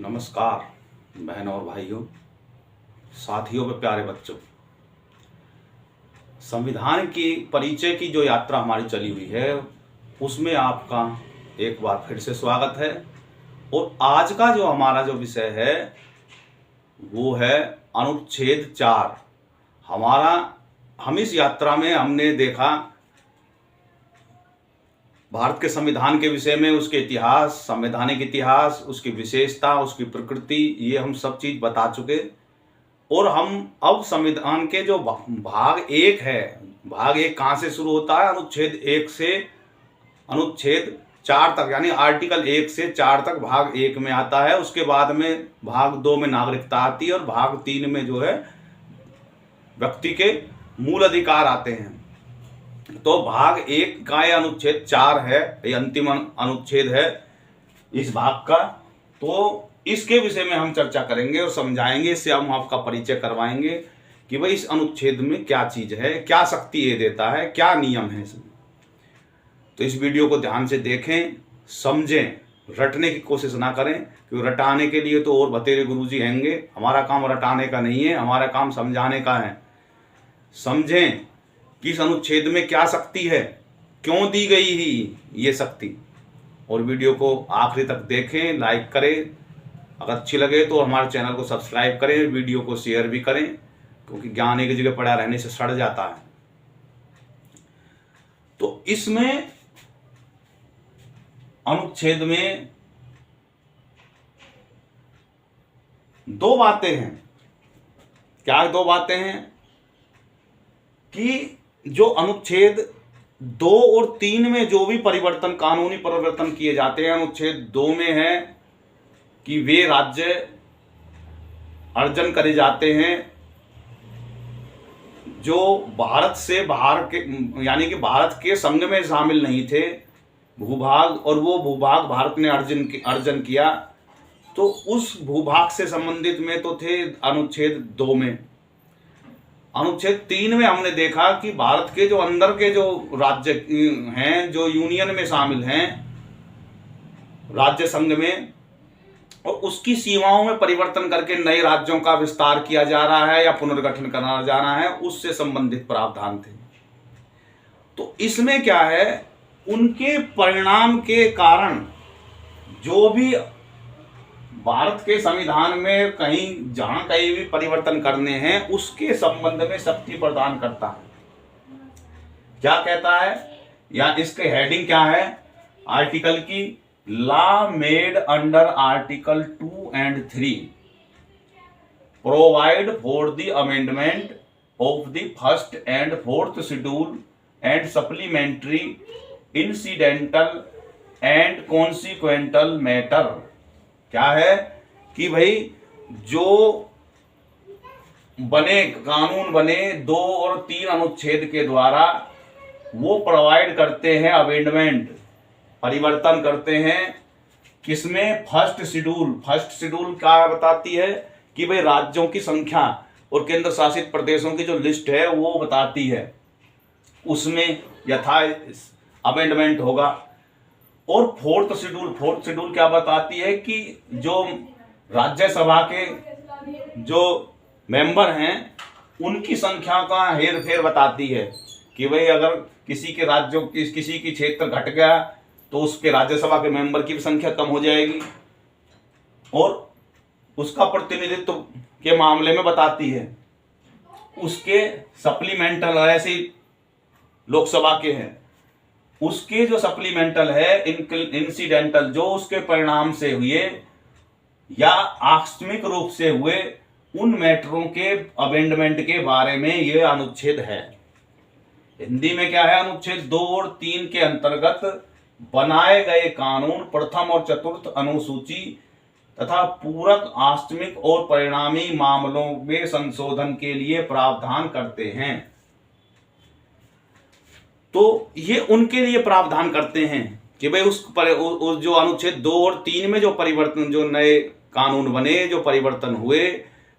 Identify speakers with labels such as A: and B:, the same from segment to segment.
A: नमस्कार बहनों और भाइयों, साथियों व प्यारे बच्चों। संविधान की परिचय की जो यात्रा हमारी चली हुई है उसमें आपका एक बार फिर से स्वागत है। और आज का जो हमारा जो विषय है वो है अनुच्छेद 4। हम इस यात्रा में हमने देखा भारत के संविधान के विषय में, उसके इतिहास, संवैधानिक इतिहास, उसकी विशेषता, उसकी प्रकृति, ये हम सब चीज बता चुके। और हम अब संविधान के जो भाग 1 है, भाग 1 कहाँ से शुरू होता है? अनुच्छेद 1 से अनुच्छेद 4 तक, यानी आर्टिकल 1 से 4 तक भाग 1 में आता है। उसके बाद में भाग 2 में नागरिकता आती है और भाग 3 में जो है व्यक्ति के मूल अधिकार आते हैं। तो भाग 1 का ये अनुच्छेद 4 है, ये अंतिम अनुच्छेद है इस भाग का। तो इसके विषय में हम चर्चा करेंगे और समझाएंगे, इससे हम आपका परिचय करवाएंगे कि भाई इस अनुच्छेद में क्या चीज है, क्या शक्ति ये देता है, क्या नियम है इसमें। तो इस वीडियो को ध्यान से देखें, समझें, रटने की कोशिश ना करें, क्योंकि रटाने के लिए तो और बतेरे गुरुजी होंगे। हमारा काम रटाने का नहीं है, हमारा काम समझाने का है। समझें कि इस अनुच्छेद में क्या शक्ति है, क्यों दी गई ही ये शक्ति। और वीडियो को आखिरी तक देखें, लाइक करें, अगर अच्छी लगे तो हमारे चैनल को सब्सक्राइब करें, वीडियो को शेयर भी करें, क्योंकि ज्ञान एक जगह पड़ा रहने से सड़ जाता है। तो इसमें अनुच्छेद में 2 बातें हैं। क्या 2 बातें हैं? कि जो अनुच्छेद 2 और 3 में जो भी परिवर्तन, कानूनी परिवर्तन किए जाते हैं, अनुच्छेद 2 में है कि वे राज्य अर्जन करे जाते हैं जो भारत से बाहर के, यानी कि भारत के संघ में शामिल नहीं थे भूभाग, और वो भूभाग भारत ने अर्जन किया। तो उस भूभाग से संबंधित में तो थे अनुच्छेद 2 में। अनुच्छेद 3 में हमने देखा कि भारत के जो अंदर के जो राज्य हैं, जो यूनियन में शामिल हैं, राज्य संघ में, और उसकी सीमाओं में परिवर्तन करके नए राज्यों का विस्तार किया जा रहा है या पुनर्गठन करा जा रहा है, उससे संबंधित प्रावधान थे। तो इसमें क्या है, उनके परिणाम के कारण जो भी भारत के संविधान में जहां कहीं भी परिवर्तन करने हैं, उसके संबंध में शक्ति प्रदान करता है। क्या कहता है, या इसके हेडिंग क्या है आर्टिकल की? Law made under article 2 and 3 provide for the amendment of the 1st and 4th schedule and supplementary incidental and कॉन्सिक्वेंटल matter. क्या है कि भाई जो कानून बने 2 और 3 अनुच्छेद के द्वारा, वो प्रोवाइड करते हैं अमेंडमेंट, परिवर्तन करते हैं। किसमें? 1st शेड्यूल क्या बताती है कि भाई राज्यों की संख्या और केंद्र शासित प्रदेशों की जो लिस्ट है वो बताती है, उसमें यथा अमेंडमेंट होगा। और 4th शेड्यूल क्या बताती है कि जो राज्यसभा के जो मेंबर हैं उनकी संख्या का हेर फेर बताती है कि भाई अगर किसी के राज्यों की, किसी की क्षेत्र घट गया तो उसके राज्यसभा के मेंबर की भी संख्या कम हो जाएगी, और उसका प्रतिनिधित्व के मामले में बताती है। उसके सप्लीमेंटल, ऐसे लोकसभा के हैं, उसके जो सप्लीमेंटल है, इंसिडेंटल, जो उसके परिणाम से हुए या आकस्मिक रूप से हुए, उन मैटरों के अमेंडमेंट के बारे में यह अनुच्छेद है। हिंदी में क्या है? अनुच्छेद 2 और 3 के अंतर्गत बनाए गए कानून प्रथम और चतुर्थ अनुसूची तथा पूरक, आकस्मिक और परिणामी मामलों में संशोधन के लिए प्रावधान करते हैं। तो ये उनके लिए प्रावधान करते हैं कि भाई उस जो अनुच्छेद 2 और 3 में जो परिवर्तन, जो नए कानून बने, जो परिवर्तन हुए,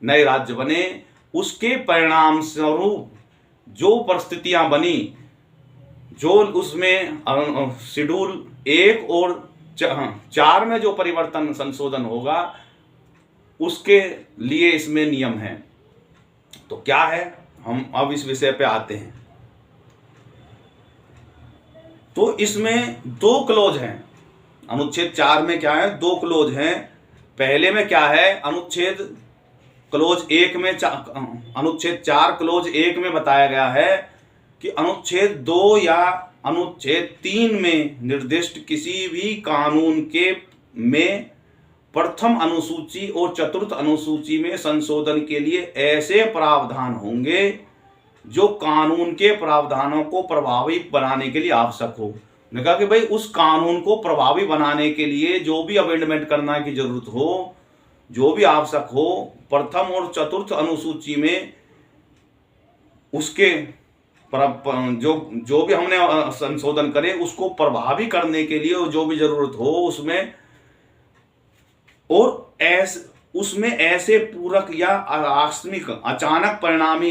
A: नए राज्य बने, उसके परिणाम स्वरूप जो परिस्थितियां बनी, जो उसमें शेड्यूल 1 और 4 में जो परिवर्तन, संशोधन होगा, उसके लिए इसमें नियम है। तो क्या है, हम अब इस विषय पे आते हैं। तो इसमें 2 क्लोज हैं। अनुच्छेद 4 में क्या है, 2 क्लोज हैं। पहले में क्या है, अनुच्छेद 4 क्लोज 1 में बताया गया है कि अनुच्छेद 2 या अनुच्छेद 3 में निर्दिष्ट किसी भी कानून के में प्रथम अनुसूची और चतुर्थ अनुसूची में संशोधन के लिए ऐसे प्रावधान होंगे जो कानून के प्रावधानों को प्रभावी बनाने के लिए आवश्यक हो। ने कहा कि भाई उस कानून को प्रभावी बनाने के लिए जो भी अमेंडमेंट करना की जरूरत हो, जो भी आवश्यक हो, प्रथम और चतुर्थ अनुसूची में उसके जो भी हमने संशोधन करे उसको प्रभावी करने के लिए जो भी जरूरत हो उसमें, और उसमें ऐसे पूरक या आकस्मिक अचानक परिणामी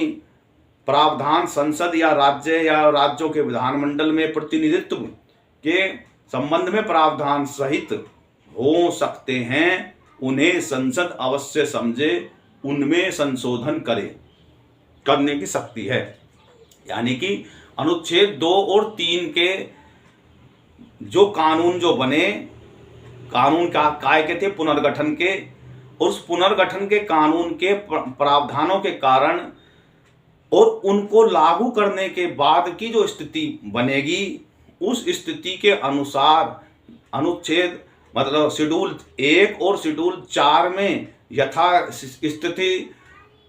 A: प्रावधान संसद या राज्यों के विधानमंडल में प्रतिनिधित्व के संबंध में प्रावधान सहित हो सकते हैं, उन्हें संसद अवश्य समझे, उनमें संशोधन करने की शक्ति है। यानी कि अनुच्छेद 2 और 3 के जो कानून जो बने, कानून काय के थे, पुनर्गठन के, उस पुनर्गठन के कानून के प्रावधानों के कारण और उनको लागू करने के बाद की जो स्थिति बनेगी, उस स्थिति के अनुसार अनुच्छेद मतलब शेड्यूल 1 और शेड्यूल 4 में यथा स्थिति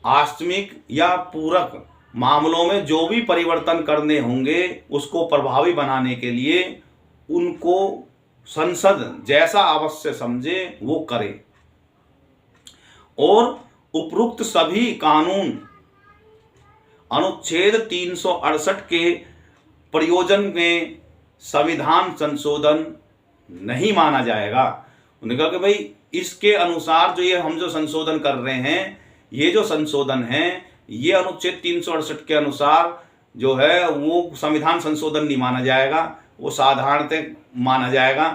A: आकस्मिक या पूरक मामलों में जो भी परिवर्तन करने होंगे उसको प्रभावी बनाने के लिए उनको संसद जैसा आवश्यक समझे वो करे। और उपरोक्त सभी कानून अनुच्छेद 368 के प्रयोजन में संविधान संशोधन नहीं माना जाएगा। उन्होंने कहा कि भाई इसके अनुसार जो ये हम जो संशोधन कर रहे हैं, ये जो संशोधन है ये अनुच्छेद 368 के अनुसार जो है वो संविधान संशोधन नहीं माना जाएगा, वो साधारणतः माना जाएगा,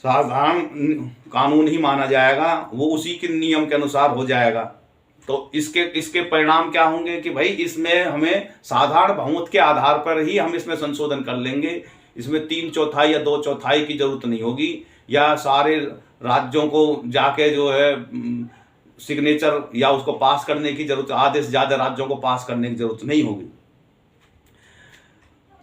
A: साधारण कानून ही माना जाएगा, वो उसी के नियम के अनुसार हो जाएगा। तो इसके परिणाम क्या होंगे कि भाई इसमें हमें साधारण बहुमत के आधार पर ही हम इसमें संशोधन कर लेंगे, इसमें 3/4 या 2/4 की जरूरत नहीं होगी, या सारे राज्यों को जाके जो है सिग्नेचर या उसको पास करने की जरूरत, आधे से ज्यादा राज्यों को पास करने की जरूरत नहीं होगी।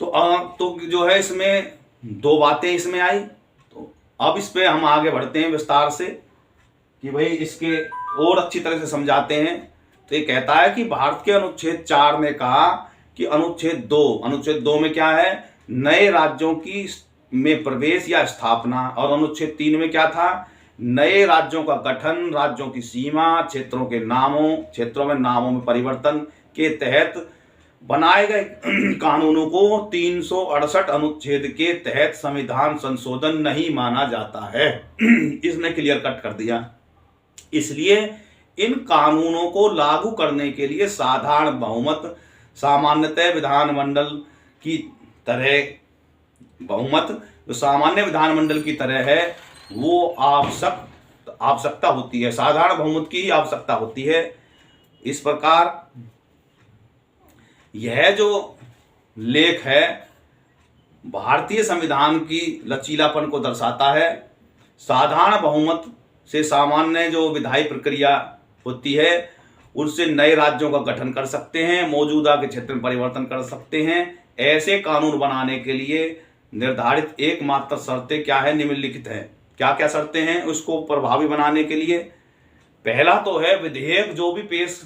A: तो जो है इसमें 2 बातें इसमें आई। तो अब इस पे हम आगे बढ़ते हैं विस्तार से कि भाई इसके और अच्छी तरह से समझाते हैं। तो ये कहता है कि भारत के अनुच्छेद 4 में कहा कि अनुच्छेद 2 में क्या है, नए राज्यों की में प्रवेश या स्थापना, और अनुच्छेद 3 में क्या था, नए राज्यों का गठन, राज्यों की सीमा, क्षेत्रों में नामों में परिवर्तन के तहत बनाए गए कानूनों को 368 अनुच्छेद के तहत संविधान संशोधन नहीं माना जाता है। इसने क्लियर कट कर दिया। इसलिए इन कानूनों को लागू करने के लिए साधारण बहुमत, सामान्यतः विधानमंडल की तरह बहुमत जो सामान्य विधानमंडल की तरह है वो आवश्यकता होती है, साधारण बहुमत की ही आवश्यकता होती है। इस प्रकार यह जो लेख है भारतीय संविधान की लचीलापन को दर्शाता है। साधारण बहुमत से सामान्य जो विधायी प्रक्रिया होती है उससे नए राज्यों का गठन कर सकते हैं, मौजूदा के क्षेत्र में परिवर्तन कर सकते हैं। ऐसे कानून बनाने के लिए निर्धारित एकमात्र शर्तें क्या है, निम्नलिखित है। क्या क्या शर्तें हैं उसको प्रभावी बनाने के लिए? पहला तो है विधेयक जो भी पेश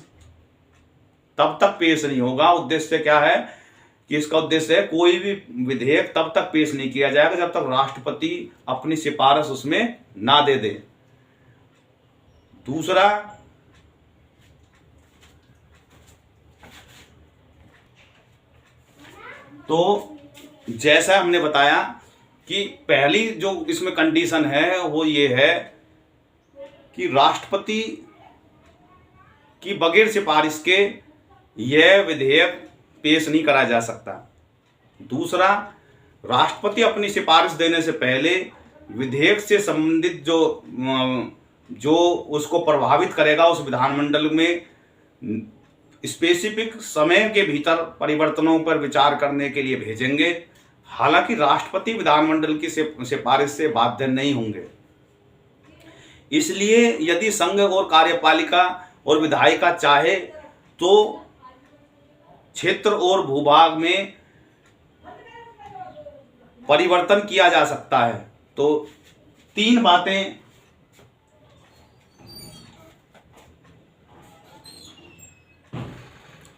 A: तब तक पेश नहीं होगा, उद्देश्य क्या है कि इसका उद्देश्य है कोई भी विधेयक तब तक पेश नहीं किया जाएगा जब तक राष्ट्रपति अपनी सिफारिश उसमें ना दे दे। दूसरा, तो जैसा हमने बताया कि पहली जो इसमें कंडीशन है वो ये है कि राष्ट्रपति की बगैर सिफारिश के यह विधेयक पेश नहीं करा जा सकता। दूसरा, राष्ट्रपति अपनी सिफारिश देने से पहले विधेयक से संबंधित जो जो उसको प्रभावित करेगा उस विधानमंडल में स्पेसिफिक समय के भीतर परिवर्तनों पर विचार करने के लिए भेजेंगे। हालांकि राष्ट्रपति विधानमंडल की सिफारिश से बाध्य नहीं होंगे। इसलिए यदि संघ और कार्यपालिका और विधायिका चाहे तो क्षेत्र और भूभाग में परिवर्तन किया जा सकता है। तो 3 बातें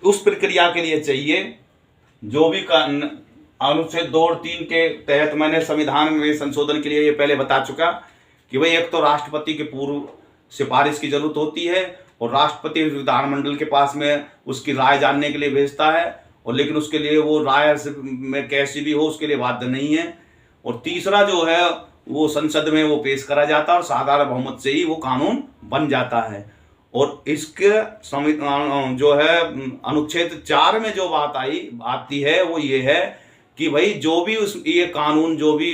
A: उस प्रक्रिया के लिए चाहिए। जो भी अनुच्छेद 2 और 3 के तहत मैंने संविधान में संशोधन के लिए ये पहले बता चुका कि भाई एक तो राष्ट्रपति के पूर्व सिफारिश की जरूरत होती है और राष्ट्रपति विधानमंडल के पास में उसकी राय जानने के लिए भेजता है, और लेकिन उसके लिए वो राय में कैसी भी हो उसके लिए बाध्य नहीं है। और तीसरा जो है वो संसद में वो पेश करा जाता है और साधारण बहुमत से ही वो कानून बन जाता है। और इसके जो है अनुच्छेद 4 में जो बात आती है वो ये है कि भाई जो भी ये कानून जो भी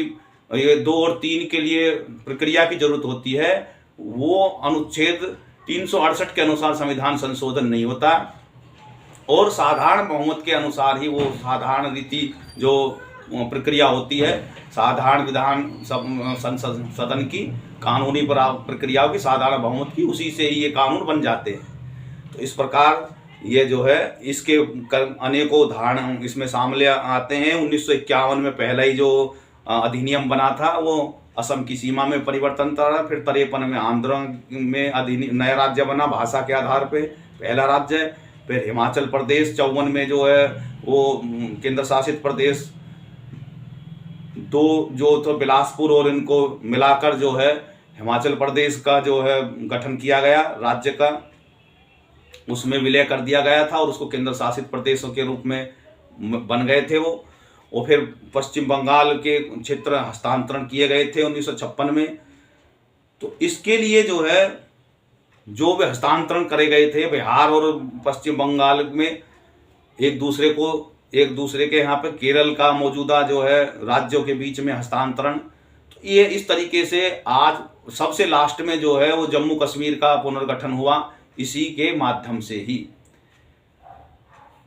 A: ये 2 और 3 के लिए प्रक्रिया की जरूरत होती है वो अनुच्छेद 368 के अनुसार संविधान संशोधन नहीं होता, और साधारण बहुमत के अनुसार ही वो साधारण रीति जो प्रक्रिया होती है साधारण विधान संसद सदन की कानूनी प्रक्रियाओं की साधारण बहुमत की, उसी से ही ये कानून बन जाते हैं। तो इस प्रकार ये जो है इसके अनेकों उदाहरण इसमें सामने आते हैं। 1951 में पहला ही जो अधिनियम बना था वो असम की सीमा में परिवर्तन था। फिर 53 में आंध्र में नया राज्य बना भाषा के आधार पे, पहला राज्य। फिर हिमाचल प्रदेश 54 में जो है वो केंद्र शासित प्रदेश, 2 जो तो बिलासपुर और इनको मिलाकर जो है हिमाचल प्रदेश का जो है गठन किया गया राज्य का, उसमें विलय कर दिया गया था और उसको केंद्र शासित प्रदेशों के रूप में बन गए थे वो। और फिर पश्चिम बंगाल के क्षेत्र हस्तांतरण किए गए थे 1956 में। तो इसके लिए जो है जो भी हस्तांतरण करे गए थे बिहार और पश्चिम बंगाल में एक दूसरे के यहाँ पे केरल का मौजूदा जो है राज्यों के बीच में हस्तांतरण, तो ये इस तरीके से आज सबसे लास्ट में जो है वो जम्मू कश्मीर का पुनर्गठन हुआ इसी के माध्यम से ही।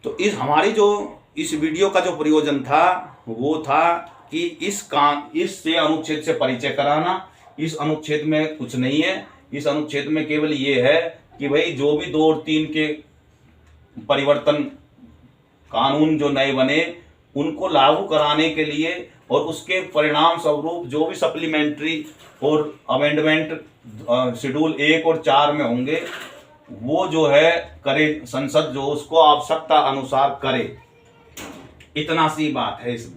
A: तो हमारी जो इस वीडियो का जो प्रयोजन था वो था कि इससे अनुच्छेद से परिचय कराना। इस अनुच्छेद में कुछ नहीं है, इस अनुच्छेद में केवल ये है कि भाई जो भी 2 और 3 के परिवर्तन कानून जो नए बने उनको लागू कराने के लिए और उसके परिणाम स्वरूप जो भी सप्लीमेंट्री और अमेंडमेंट शेड्यूल 1 और 4 में होंगे वो जो है करे संसद, जो उसको आवश्यकता अनुसार करे। इतना सी बात है इसमें।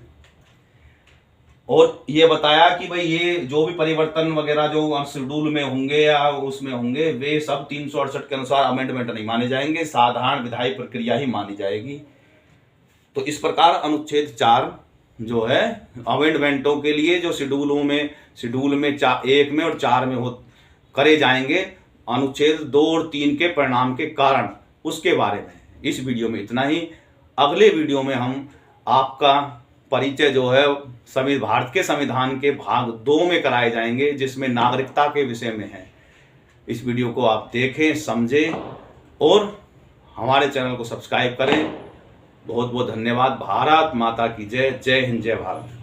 A: और ये बताया कि भाई ये जो भी परिवर्तन वगैरह जो शेड्यूल में होंगे या उसमें होंगे वे सब 368 के अनुसार अमेंडमेंट नहीं माने जाएंगे, साधारण विधायी प्रक्रिया ही मानी जाएगी। तो इस प्रकार अनुच्छेद 4 जो है अमेंडमेंटों के लिए जो शेड्यूल में 1 में और 4 में करे जाएंगे अनुच्छेद 2 और 3 के परिणाम के कारण, उसके बारे में इस वीडियो में इतना ही। अगले वीडियो में हम आपका परिचय जो है भारत के संविधान के भाग 2 में कराए जाएंगे जिसमें नागरिकता के विषय में है। इस वीडियो को आप देखें, समझें और हमारे चैनल को सब्सक्राइब करें। बहुत बहुत धन्यवाद। भारत माता की जय। जय हिंद, जय भारत।